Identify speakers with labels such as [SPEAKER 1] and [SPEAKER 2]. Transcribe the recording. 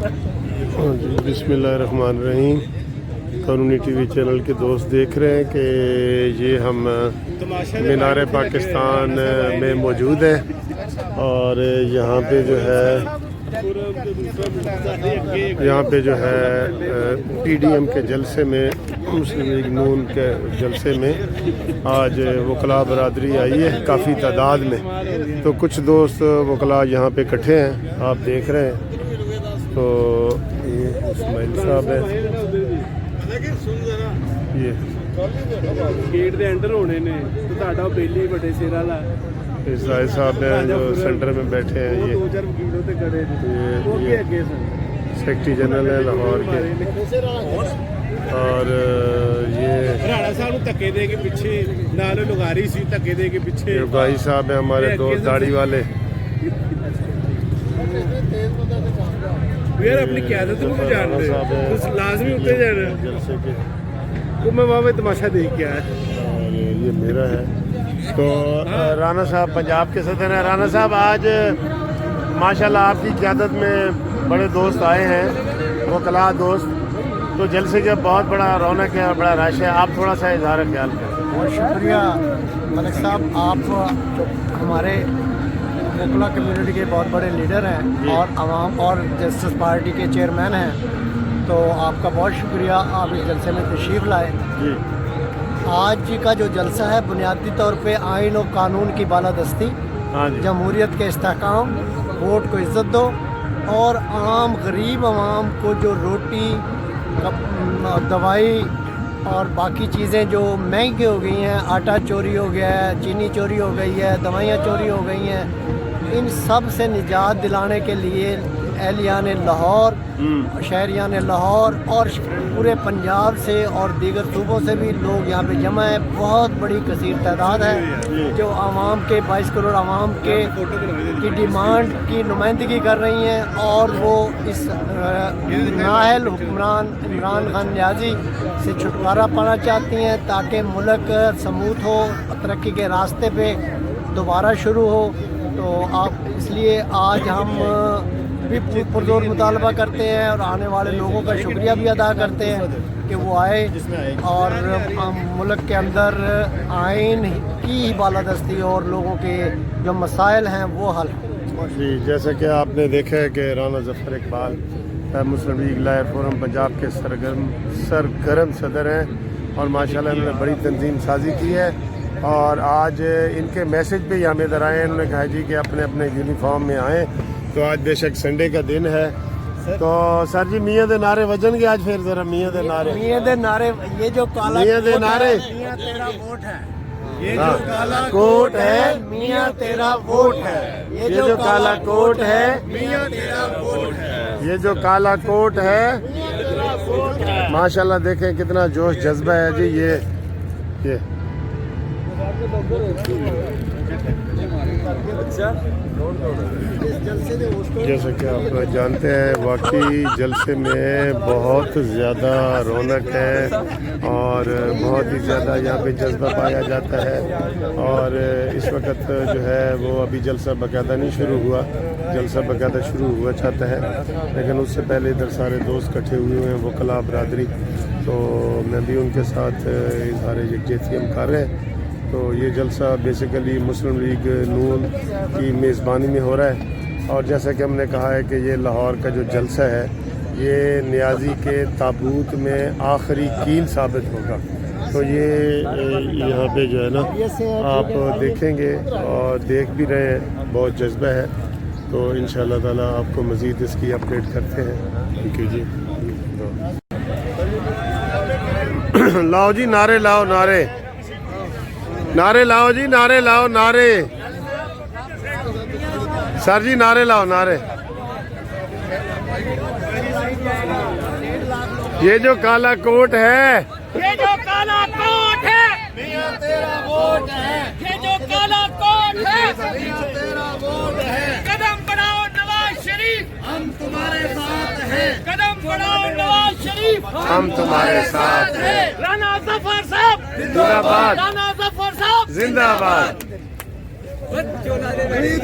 [SPEAKER 1] بسم اللہ الرحمن الرحیم. قانونی ٹی وی چینل کے دوست دیکھ رہے ہیں کہ یہ ہم مینار پاکستان میں موجود ہیں اور یہاں پہ جو ہے پی ڈی ایم کے جلسے میں، مسلم لیگ نون کے جلسے میں آج وکلاء برادری آئی ہے کافی تعداد میں. تو کچھ دوست وکلاء یہاں پہ اکٹھے ہیں، آپ دیکھ رہے ہیں. تو یہ اسماعیل صاحب ہیں، یہ
[SPEAKER 2] گیٹ دے انٹر ہونے نے تو تہاڈا بیلی بڑے سیر والا
[SPEAKER 1] زاہد صاحب ہیں جو سینٹر میں بیٹھے ہیں.
[SPEAKER 2] دو چار وکیلوں تے کھڑے نے، یہ
[SPEAKER 1] سیکرٹری جنرل ہے لاہور کے، اور یہ
[SPEAKER 2] راڑا صاحب دھکے دے کے پیچھے نال لگاری سی، دھکے دے کے پیچھے
[SPEAKER 1] بھائی صاحب ہیں ہمارے دوست داڑھی والے.
[SPEAKER 2] یار اپنی قیادت کو جانتے لازمی ہوتے جانا
[SPEAKER 1] جلسے کے،
[SPEAKER 2] تو میں وہاں پہ تماشا دیکھ کے آیا.
[SPEAKER 1] اور یہ میرا ہے. تو رانا صاحب پنجاب کے صدر ہیں. رانا صاحب آج ماشاءاللہ آپ کی قیادت میں بڑے دوست آئے ہیں، وکلاء دوست، تو جلسے کا بہت بڑا رونق ہے اور بڑا رش ہے. آپ تھوڑا سا اظہار خیال کریں.
[SPEAKER 3] بہت شکریہ ملک صاحب، آپ ہمارے وکلا کمیونٹی کے بہت بڑے لیڈر ہیں اور عوام اور جسٹس پارٹی کے چیئرمین ہیں، تو آپ کا بہت شکریہ، آپ اس جلسے میں تشریف لائے.
[SPEAKER 1] جی،
[SPEAKER 3] آج کا جو جلسہ ہے بنیادی طور پہ آئین و قانون کی بالادستی،
[SPEAKER 1] ہاں جی،
[SPEAKER 3] جمہوریت کے استحکام، ووٹ کو عزت دو، اور عام غریب عوام کو جو روٹی، دوائی اور باقی چیزیں جو مہنگی ہو گئی ہیں، آٹا چوری ہو گیا ہے، چینی چوری ہو گئی ہے، دوائیاں چوری ہو گئی ہیں، ان سب سے نجات دلانے کے لیے اہلیان لاہور، شہریان لاہور اور پورے پنجاب سے اور دیگر صوبوں سے بھی لوگ یہاں پہ جمع ہیں. بہت بڑی کثیر تعداد ہے جو عوام کے 22 کروڑ عوام کی ڈیمانڈ کی نمائندگی کر رہی ہیں، اور وہ اس نااہل حکمران عمران خان نیازی سے چھٹکارا پانا چاہتی ہیں تاکہ ملک سموتھ ہو، ترقی کے راستے پہ دوبارہ شروع ہو. تو اس لیے آج ہم بھی پرزور مطالبہ کرتے ہیں اور آنے والے لوگوں کا شکریہ بھی ادا کرتے ہیں کہ وہ آئے اور ملک کے اندر آئین کی بالادستی اور لوگوں کے جو مسائل ہیں وہ حل ہیں.
[SPEAKER 1] جی، جیسا کہ آپ نے دیکھا ہے کہ رانا ظفر اقبال مسلم لیگ لائر فورم پنجاب کے سرگرم صدر ہیں اور ماشاءاللہ انہوں نے بڑی تنظیم سازی کی ہے. اور آج ان کے میسج پہ ہی ہم ادھر آئے ہیں. انہوں نے کہا جی کہ اپنے اپنے یونیفارم میں آئیں. تو آج بے شک سنڈے کا دن ہے. تو سر جی میاں دے نعرے وجن گے آج پھر ذرا میاں دے نعرے،
[SPEAKER 3] یہ جو کالا
[SPEAKER 1] میاں دے نعرے،
[SPEAKER 3] میاں تیرا ووٹ ہے،
[SPEAKER 1] یہ جو کالا کوٹ ہے
[SPEAKER 3] میاں تیرا ووٹ ہے،
[SPEAKER 1] یہ جو کالا کوٹ ہے
[SPEAKER 3] میاں تیرا ووٹ ہے،
[SPEAKER 1] یہ جو کالا کوٹ ہے. ماشاءاللہ دیکھیں کتنا جوش جذبہ ہے جی. یہ جیسا کہ آپ جانتے ہیں واقعی جلسے میں بہت زیادہ رونق ہے اور بہت ہی زیادہ یہاں پہ جذبہ پایا جاتا ہے. اور اس وقت جو ہے وہ ابھی جلسہ باقاعدہ نہیں شروع ہوا، جلسہ باقاعدہ شروع ہوا چاہتا ہے، لیکن اس سے پہلے ادھر سارے دوست اکٹھے ہوئے ہوئے ہیں وکلاء برادری. تو میں بھی ان کے ساتھ اظہار یکجہتی ہم کر رہے ہیں. تو یہ جلسہ بیسیکلی مسلم لیگ نون کی میزبانی میں ہو رہا ہے، اور جیسا کہ ہم نے کہا ہے کہ یہ لاہور کا جو جلسہ ہے یہ نیازی کے تابوت میں آخری کیل ثابت ہوگا. تو یہ یہاں پہ جو ہے نا آپ دیکھیں گے اور دیکھ بھی رہے ہیں، بہت جذبہ ہے. تو انشاءاللہ تعالیٰ آپ کو مزید اس کی اپڈیٹ کرتے ہیں. تھینک یو جی. لاؤ جی نعرے لاؤ، نعرے لاؤ جی، نعرے لاؤ، نعرے سر جی، نعرے لاؤ، نعرے. یہ جو کالا کوٹ ہے،
[SPEAKER 4] یہ جو کالا کوٹ ہے میاں تیرا ووٹ ہے، یہ جو کالا کوٹ ہے میاں تیرا ووٹ ہے. قدم بڑھاؤ نواز شریف، ہم تمہارے ساتھ ہیں. قدم بڑھاؤ نواز شریف،
[SPEAKER 1] ہم تمہارے ساتھ ہیں.
[SPEAKER 4] رانا ظفر صاحب
[SPEAKER 1] زندہ باد،
[SPEAKER 4] رانا ظفر صاحب
[SPEAKER 1] زندہ باد.
[SPEAKER 4] خلید